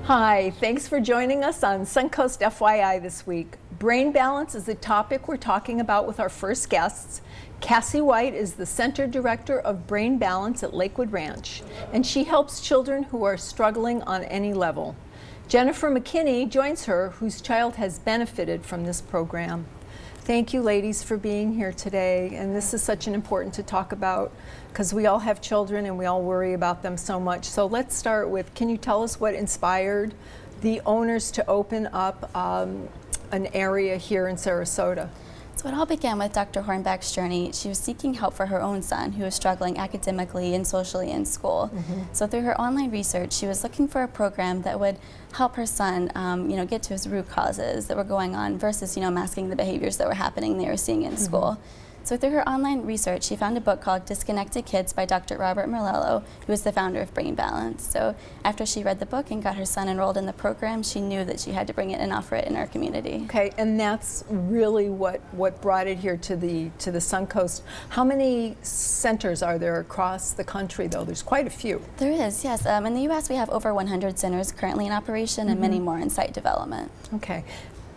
Hi, thanks for joining us on Suncoast FYI this week. Brain balance is the topic we're talking about with our first guests. Cassie White is the Center Director of Brain Balance at Lakewood Ranch, and she helps children who are struggling on any level. Jennifer McKinney joins her, whose child has benefited from this program. Thank you, ladies, for being here today. And this is such an important to talk about because we all have children and we all worry about them so much. So let's start with, can you tell us what inspired the owners to open up an area here in Sarasota? So it all began with Dr. Hornback's journey. She was seeking help for her own son who was struggling academically and socially in school. So through her online research, she was looking for a program that would help her son get to his root causes that were going on versus masking the behaviors that were happening they were seeing in school. So through her online research, she found a book called Disconnected Kids by Dr. Robert Morello, who is the founder of Brain Balance. So after she read the book and got her son enrolled in the program, she knew that she had to bring it and offer it in our community. Okay, and that's really what brought it here to the Suncoast. How many centers are there across the country, though? There's quite a few. There is, yes. In the U.S., we have over 100 centers currently in operation and many more in site development. Okay.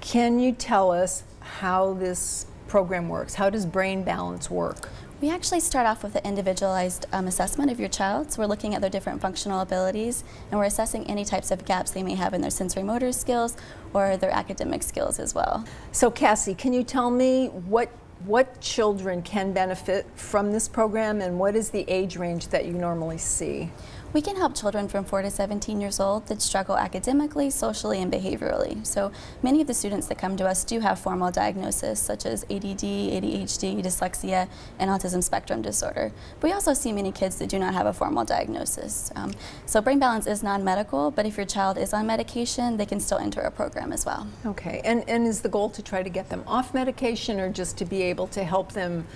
Can you tell us how this program works? How does Brain Balance work? We actually start off with an individualized assessment of your child. So we're looking at their different functional abilities and we're assessing any types of gaps they may have in their sensory motor skills or their academic skills as well. So Cassie, can you tell me what children can benefit from this program and what is the age range that you normally see? We can help children from 4 to 17 years old that struggle academically, socially, and behaviorally. So many of the students that come to us do have formal diagnoses such as ADD, ADHD, dyslexia, and autism spectrum disorder. But we also see many kids that do not have a formal diagnosis. So Brain Balance is non-medical, but if your child is on medication, they can still enter a program as well. Okay, and is the goal to try to get them off medication or just to be able to help them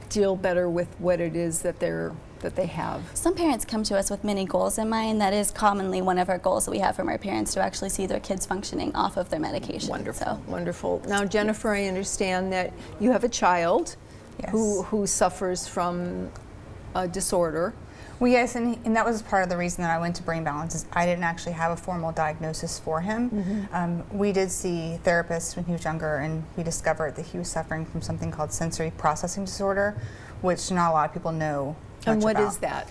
deal better with what it is that they have? Some parents come to us with many goals in mind. That is commonly one of our goals that we have from our parents, to actually see their kids functioning off of their medication. Wonderful, wonderful. Now, Jennifer, I understand that you have a child who suffers from a disorder. Well, yes, and that was part of the reason that I went to Brain Balance, is I didn't actually have a formal diagnosis for him. We did see therapists when he was younger, and we discovered that he was suffering from something called sensory processing disorder, which not a lot of people know much And what about. is that?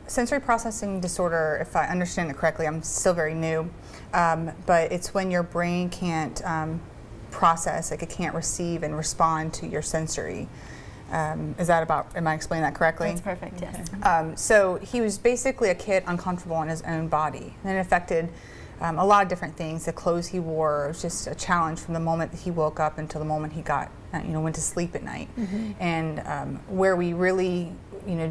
Sensory processing disorder, if I understand it correctly, I'm still very new, but it's when your brain can't process, like it can't receive and respond to your sensory. Is that about, am I explaining that correctly? That's perfect, yes. So he was basically a kid uncomfortable in his own body, and it affected a lot of different things. The clothes he wore, it was just a challenge from the moment that he woke up until the moment he got, went to sleep at night. And where we really,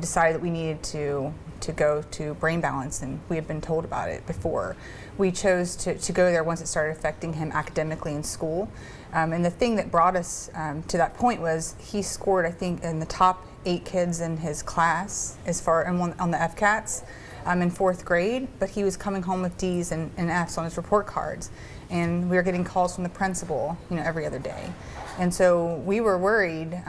decided that we needed to go to Brain Balance, and we had been told about it before, we chose to go there once it started affecting him academically in school. And the thing that brought us to that point was he scored, I think, in the top 8 kids in his class as far on the FCATs in 4th grade, but he was coming home with D's and F's on his report cards. And we were getting calls from the principal, every other day. And so we were worried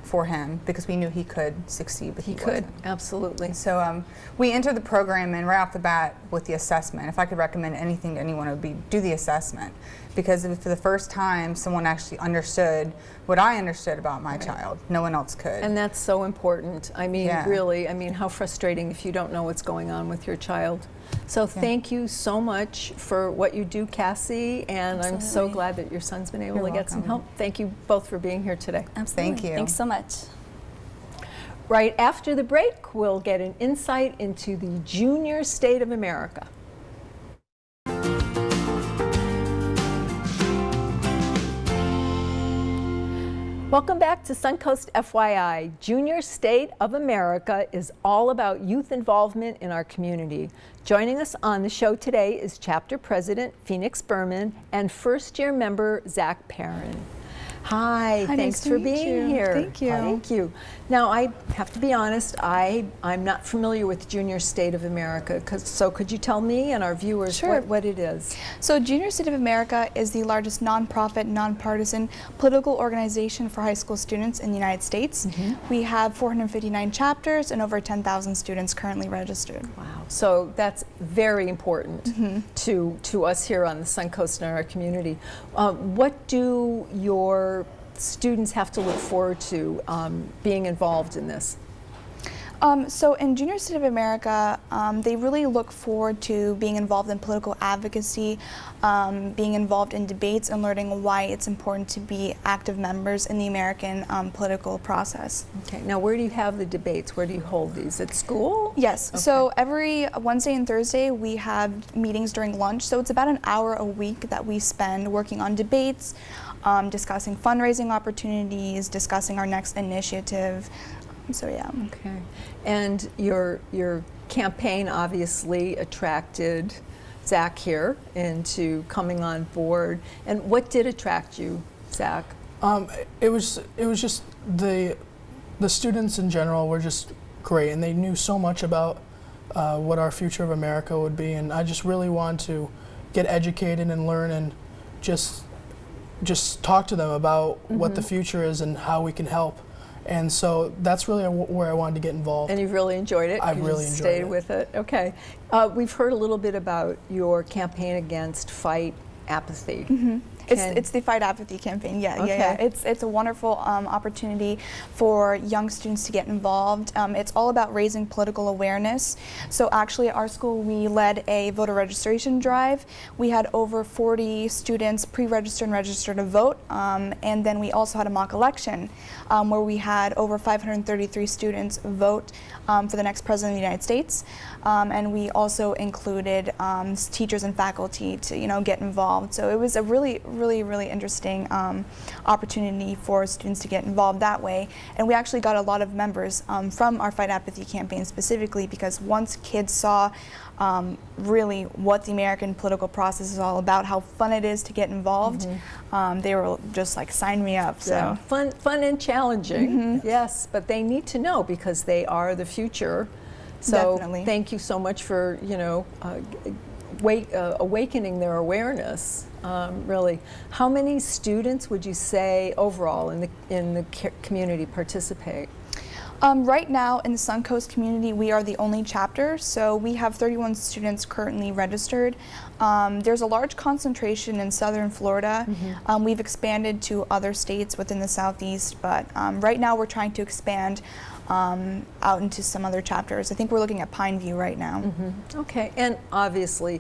for him because we knew he could succeed, but he could, wasn't. absolutely. So we entered the program, and right off the bat with the assessment, if I could recommend anything to anyone, it would be do the assessment. Because for the first time someone actually understood what I understood about my child. No one else could. And that's so important. I mean, really, how frustrating if you don't know what's going on with your child. So thank you so much for what you do, Cassie, and Absolutely. I'm so glad that your son's been able to get some help. Thank you both for being here today. Absolutely. Thank you. Thanks so much. Right after the break, we'll get an insight into the Junior State of America. Welcome back to Suncoast FYI. Junior State of America is all about youth involvement in our community. Joining us on the show today is Chapter President Phoenix Berman and first-year member Zach Perrin. Hi, Hi, thanks nice to for meet being you. here. Thank you. Thank you. Now, I have to be honest, I'm not familiar with Junior State of America, so could you tell me and our viewers Sure. what it is? So Junior State of America is the largest nonprofit, nonpartisan political organization for high school students in the United States. We have 459 chapters and over 10,000 students currently registered. Wow. So that's very important to us here on the Suncoast and our community. What do your students have to look forward to being involved in this? So in Junior State of America, they really look forward to being involved in political advocacy, being involved in debates, and learning why it's important to be active members in the American political process. Okay. Now, where do you have the debates? Where do you hold these? At school? Yes, Okay. so every Wednesday and Thursday we have meetings during lunch, so it's about an hour a week that we spend working on debates, discussing fundraising opportunities, discussing our next initiative. So yeah. Okay. And your campaign obviously attracted Zach here into coming on board. And what did attract you, Zach? It was just the students in general were just great, and they knew so much about what our future of America would be, and I just really wanted to get educated and learn and just talk to them about what the future is and how we can help. And so that's really where I wanted to get involved. And you've really enjoyed it? I've You really just enjoyed stayed it. with it? Okay. We've heard a little bit about your campaign against fight apathy. It's the Fight Apathy campaign. Yeah. Okay. It's a wonderful opportunity for young students to get involved. It's all about raising political awareness. So actually, at our school, we led a voter registration drive. We had over 40 students pre-register and register to vote, and then we also had a mock election where we had over 533 students vote for the next president of the United States, and we also included teachers and faculty to get involved. So it was a really interesting opportunity for students to get involved that way. And we actually got a lot of members from our Fight Apathy campaign specifically because once kids saw really what the American political process is all about, how fun it is to get involved, they were just like, sign me up. So Yeah. Fun and challenging, yes, but they need to know because they are the future. So Definitely. thank you so much for awakening their awareness. Really, how many students would you say overall in the community participate? Right now in the Suncoast community, we are the only chapter, so we have 31 students currently registered. There's a large concentration in southern Florida. We've expanded to other states within the southeast, but right now we're trying to expand out into some other chapters. I think we're looking at Pineview right now. Okay, and obviously,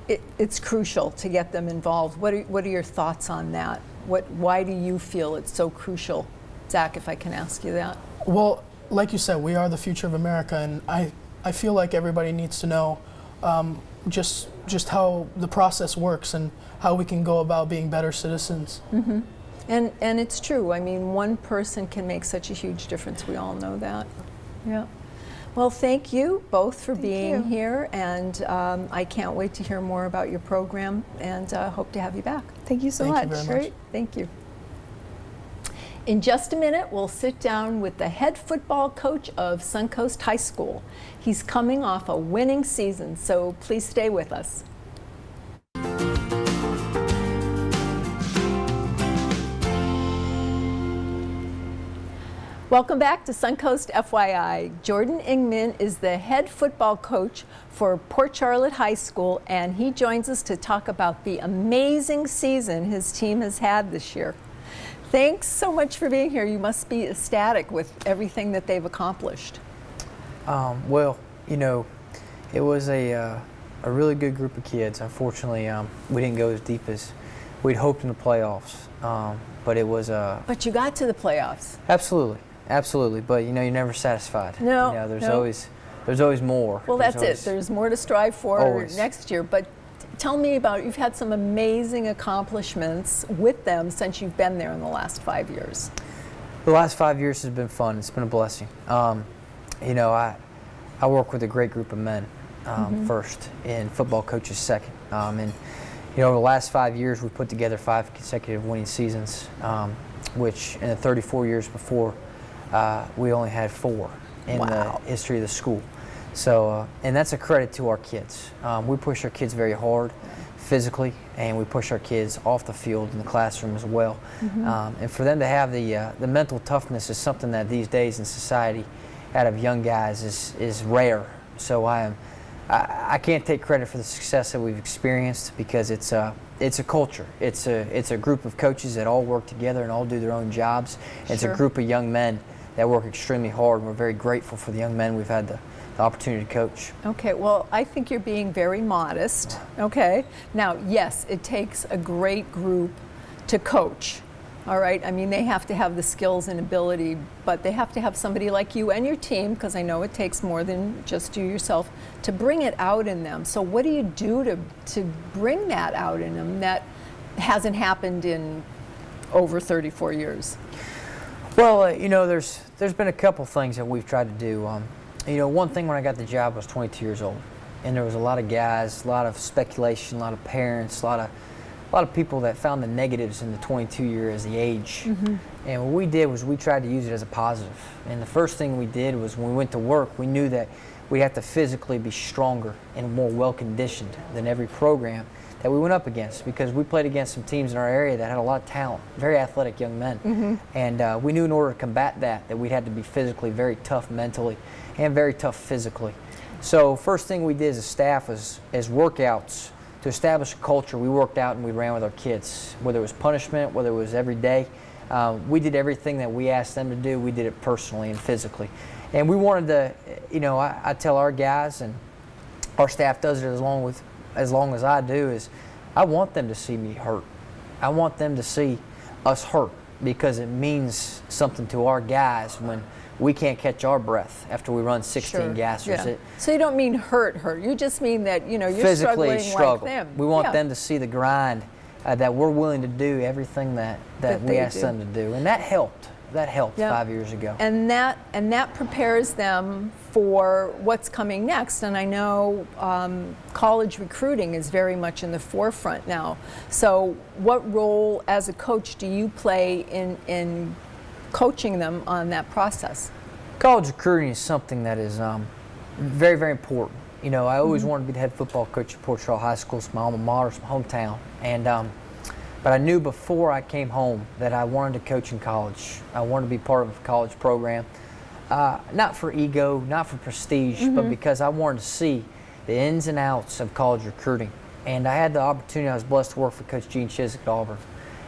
it's crucial to get them involved. What are your thoughts on that? Why do you feel it's so crucial, Zach? If I can ask you that. Well, like you said, we are the future of America, and I feel like everybody needs to know just how the process works and how we can go about being better citizens. And it's true. I mean, one person can make such a huge difference. We all know that. Yeah. Well, thank you both for being you. here, and I can't wait to hear more about your program, and hope to have you back. Thank you so Thank you much. very much. Great. Thank you. In just a minute, we'll sit down with the head football coach of Suncoast High School. He's coming off a winning season, so please stay with us. Welcome back to Suncoast FYI. Jordan Ingman is the head football coach for Port Charlotte High School, and he joins us to talk about the amazing season his team has had this year. Thanks so much for being here. You must be ecstatic with everything that they've accomplished. Well, it was a really good group of kids. Unfortunately, we didn't go as deep as we'd hoped in the playoffs, but it was But you got to the playoffs. absolutely. But you're never satisfied. No, there's no. always more. Well, There's that's it. There's more to strive for Always. next year. But tell me about, you've had some amazing accomplishments with them since you've been there in the last 5 years. The last 5 years has been fun. It's been a blessing. I work with a great group of men first, and football coaches second. And over the last 5 years, we put together 5 consecutive winning seasons, which in the 34 years before, we only had 4 in the history of the school. So, and that's a credit to our kids. We push our kids very hard physically, and we push our kids off the field in the classroom as well. And for them to have the mental toughness is something that these days in society, out of young guys, is rare. So I can't take credit for the success that we've experienced, because it's a culture. It's a group of coaches that all work together and all do their own jobs. It's a group of young men that work extremely hard, and we're very grateful for the young men we've had the opportunity to coach. Okay, well, I think you're being very modest. Okay, now, yes, it takes a great group to coach. All right, I mean, they have to have the skills and ability, but they have to have somebody like you and your team, because I know it takes more than just you yourself, to bring it out in them. So what do you do to bring that out in them that hasn't happened in over 34 years? Well, there's been a couple things that we've tried to do. One thing, when I got the job, I was 22 years old, and there was a lot of guys, a lot of speculation, a lot of parents, a lot of people that found the negatives in the 22 year as the age. And what we did was we tried to use it as a positive. And the first thing we did was, when we went to work, we knew that we had to physically be stronger and more well-conditioned than every program that we went up against, because we played against some teams in our area that had a lot of talent, very athletic young men. And we knew, in order to combat that we'd had to be physically very tough mentally and very tough physically. So first thing we did as a staff was, as workouts, to establish a culture, we worked out and we ran with our kids. Whether it was punishment, whether it was every day, we did everything that we asked them to do. We did it personally and physically. And we wanted to, I tell our guys, and our staff does it as long as I do, is I want them to see me hurt. I want them to see us hurt, because it means something to our guys when we can't catch our breath after we run 16 gassers. Yeah. So you don't mean hurt. You just mean that, you're physically struggling like them. We want them to see the grind, that we're willing to do everything that we ask them to do. And that helped. That helped 5 years ago. And that prepares them for what's coming next. And I know college recruiting is very much in the forefront now. So what role as a coach do you play in coaching them on that process? College recruiting is something that is very, very important. I always wanted to be the head football coach at Port Charles High School. It's my alma mater, it's my hometown. And but I knew before I came home that I wanted to coach in college. I wanted to be part of a college program, not for ego, not for prestige, but because I wanted to see the ins and outs of college recruiting. And I had the opportunity, I was blessed to work for Coach Gene Chizik at Auburn.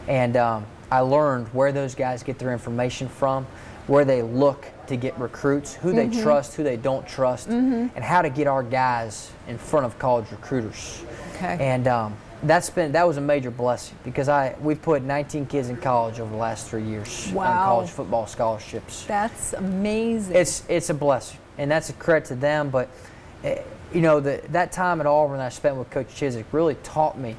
And I learned where those guys get their information from, where they look to get recruits, who they trust, who they don't trust, and how to get our guys in front of college recruiters. Okay. And that was a major blessing, because we've put 19 kids in college over the last 3 years on college football scholarships. That's amazing. It's a blessing, and that's a credit to them. But that time at Auburn that I spent with Coach Chizik really taught me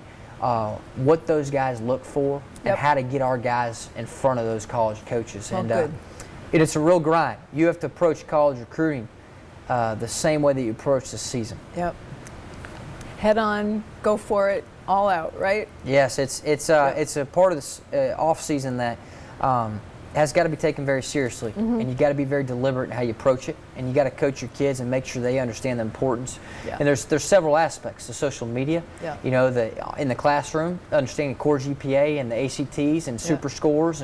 what those guys look for and how to get our guys in front of those college coaches. Well, good. It's a real grind. You have to approach college recruiting the same way that you approach the season. Yep. Head on, go for it, all out, right? Yes, it's a part of this off season that has got to be taken very seriously, and you got to be very deliberate in how you approach it, and you got to coach your kids and make sure they understand the importance. Yeah. And there's several aspects: the social media, in the classroom, understanding core GPA and the ACTs and super scores,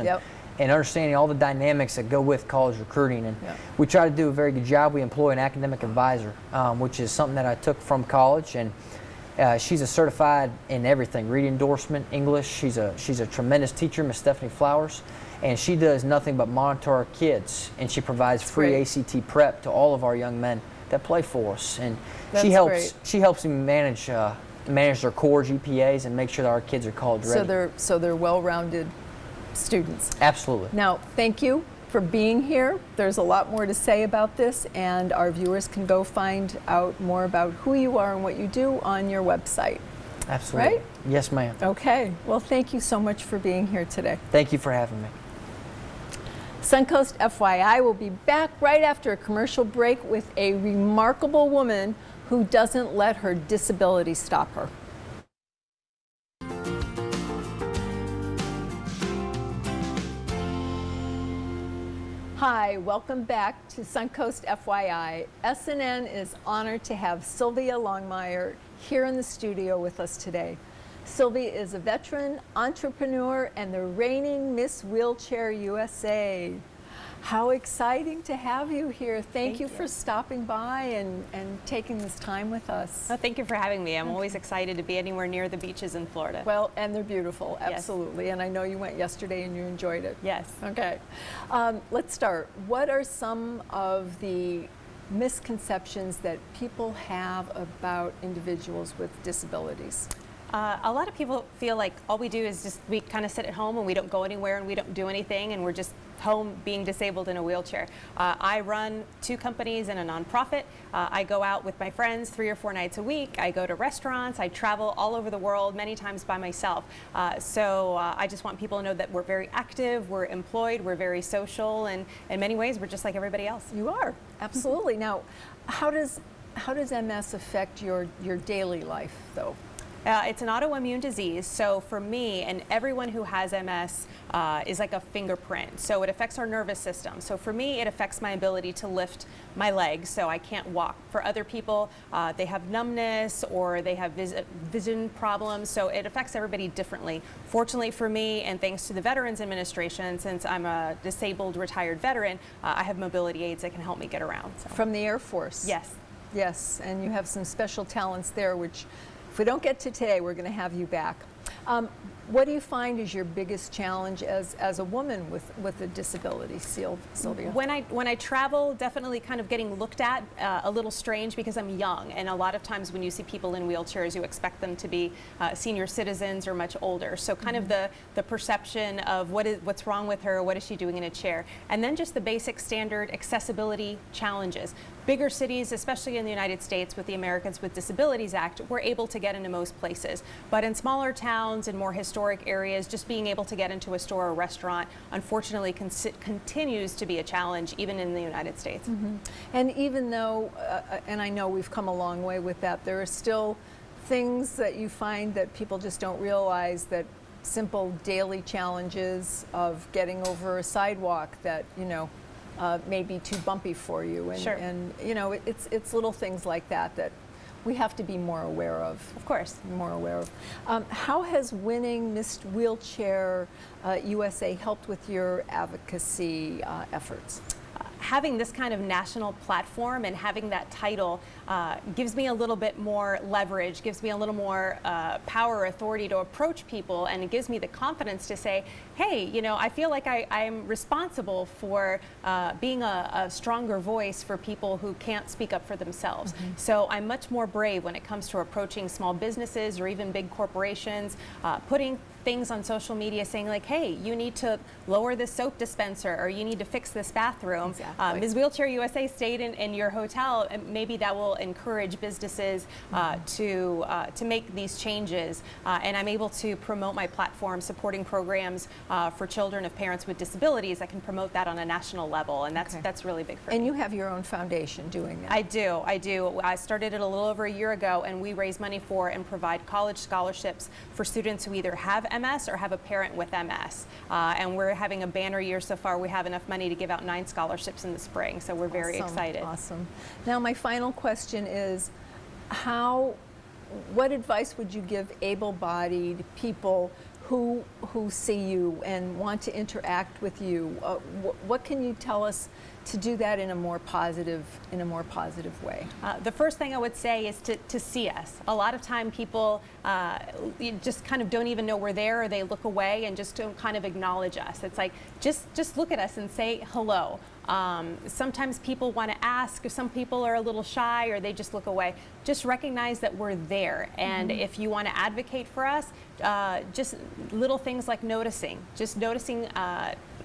and understanding all the dynamics that go with college recruiting. And we try to do a very good job. We employ an academic advisor, which is something that I took from college, and she's a certified in everything: reading endorsement, English. She's a tremendous teacher, Miss Stephanie Flowers, and she does nothing but monitor our kids, and she provides free ACT prep to all of our young men that play for us. And she helps them manage their core GPAs and make sure that our kids are college ready. So they're well-rounded students. Absolutely. Now, thank you for being here. There's a lot more to say about this, and our viewers can go find out more about who you are and what you do on your website. Absolutely. Right? Yes, ma'am. Okay. Well, thank you so much for being here today. Thank you for having me. Suncoast FYI will be back right after a commercial break with a remarkable woman who doesn't let her disability stop her. Hi, welcome back to Suncoast FYI. SNN is honored to have Sylvia Longmire here in the studio with us today. Sylvia is a veteran, entrepreneur, and the reigning Miss Wheelchair USA. How exciting to have you here. Thank you for stopping by and taking this time with us. Oh, thank you for having me. I'm always excited to be anywhere near the beaches in Florida. Well, and they're beautiful, Yes. absolutely. And I know you went yesterday and you enjoyed it. Yes. Okay. Let's start. What are some of the misconceptions that people have about individuals with disabilities? A lot of people feel like all we do is we kind of sit at home and we don't go anywhere and we don't do anything and we're just home being disabled in a wheelchair. I run 2 companies and a nonprofit. I go out with my friends 3 or 4 nights a week. I go to restaurants. I travel all over the world, many times by myself. So I just want people to know that we're very active, we're employed, we're very social, and in many ways we're just like everybody else. You are, absolutely. Now, how does MS affect your daily life, though? It's an autoimmune disease, so for me and everyone who has MS is like a fingerprint. So it affects our nervous system. So for me, it affects my ability to lift my legs, so I can't walk. For other people, they have numbness or they have vision problems, so it affects everybody differently. Fortunately for me, and thanks to the Veterans Administration, since I'm a disabled retired veteran, I have mobility aids that can help me get around. So. From the Air Force? Yes. Yes, and you have some special talents there, which if we don't get to today, we're going to have you back. What do you find is your biggest challenge as a woman with a disability, Sylvia? When I travel, definitely kind of getting looked at a little strange because I'm young, and a lot of times when you see people in wheelchairs, you expect them to be senior citizens or much older. So kind of the perception of what's wrong with her, what is she doing in a chair, and then just the basic standard accessibility challenges. Bigger cities, especially in the United States with the Americans with Disabilities Act, we're able to get into most places. But in smaller towns and more historic areas, just being able to get into a store or restaurant, unfortunately, continues to be a challenge even in the United States. Mm-hmm. And even though, and I know we've come a long way with that, there are still things that you find that people just don't realize, that simple daily challenges of getting over a sidewalk that, may be too bumpy for you, and, Sure. and it's little things like that we have to be more aware of. Of course. More aware of. How has winning Miss Wheelchair USA helped with your advocacy efforts? Having this kind of national platform and having that title gives me a little bit more leverage, gives me a little more power or authority to approach people, and it gives me the confidence to say, hey, I feel like I'm responsible for being a stronger voice for people who can't speak up for themselves. Mm-hmm. So I'm much more brave when it comes to approaching small businesses or even big corporations, putting things on social media saying like, hey, you need to lower this soap dispenser, or you need to fix this bathroom. Exactly. Ms. Wheelchair USA stayed in your hotel, and maybe that will encourage businesses to make these changes. And I'm able to promote my platform supporting programs for children of parents with disabilities. I can promote that on a national level, and that's really big for me. And you have your own foundation doing that. I do. I started it a little over a year ago, and we raise money for and provide college scholarships for students who either have MS or have a parent with MS. And we're having a banner year so far. We have enough money to give out 9 scholarships in the spring, so we're very excited. Awesome. Now, my final question is, what advice would you give able-bodied people who see you and want to interact with you? What can you tell us to do that in a more positive way? The first thing I would say is to see us. A lot of time people just kind of don't even know we're there, or they look away and just don't kind of acknowledge us. It's like, just look at us and say hello. Sometimes people want to ask, or some people are a little shy, or they just look away. Just recognize that we're there, and if you want to advocate for us, just little things like noticing. Just noticing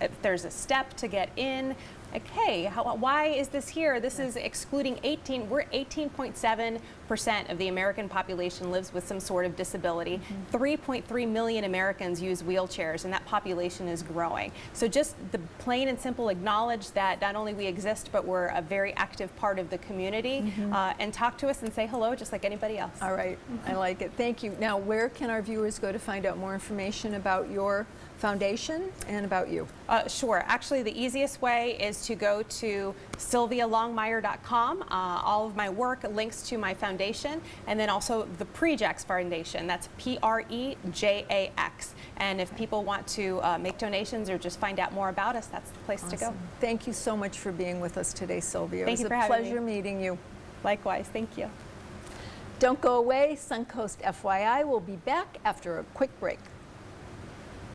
if there's a step to get in. Like, hey, why is this here? This is excluding 18% of the American population lives with some sort of disability. 3.3 million Americans use wheelchairs, and that population is growing. So just the plain and simple acknowledge that not only we exist, but we're a very active part of the community, and talk to us and say hello just like anybody else. All right, I like it. Thank you. Now, where can our viewers go to find out more information about your foundation and about you? Sure. Actually, the easiest way is is to go to sylvialongmire.com. All of my work, links to my foundation, and then also the Prejax Foundation. That's Prejax. And if people want to make donations or just find out more about us, that's the place to go. Thank you so much for being with us today, Sylvia. Thank you for It was a having me. pleasure meeting you. Likewise, thank you. Don't go away. Suncoast FYI will be back after a quick break.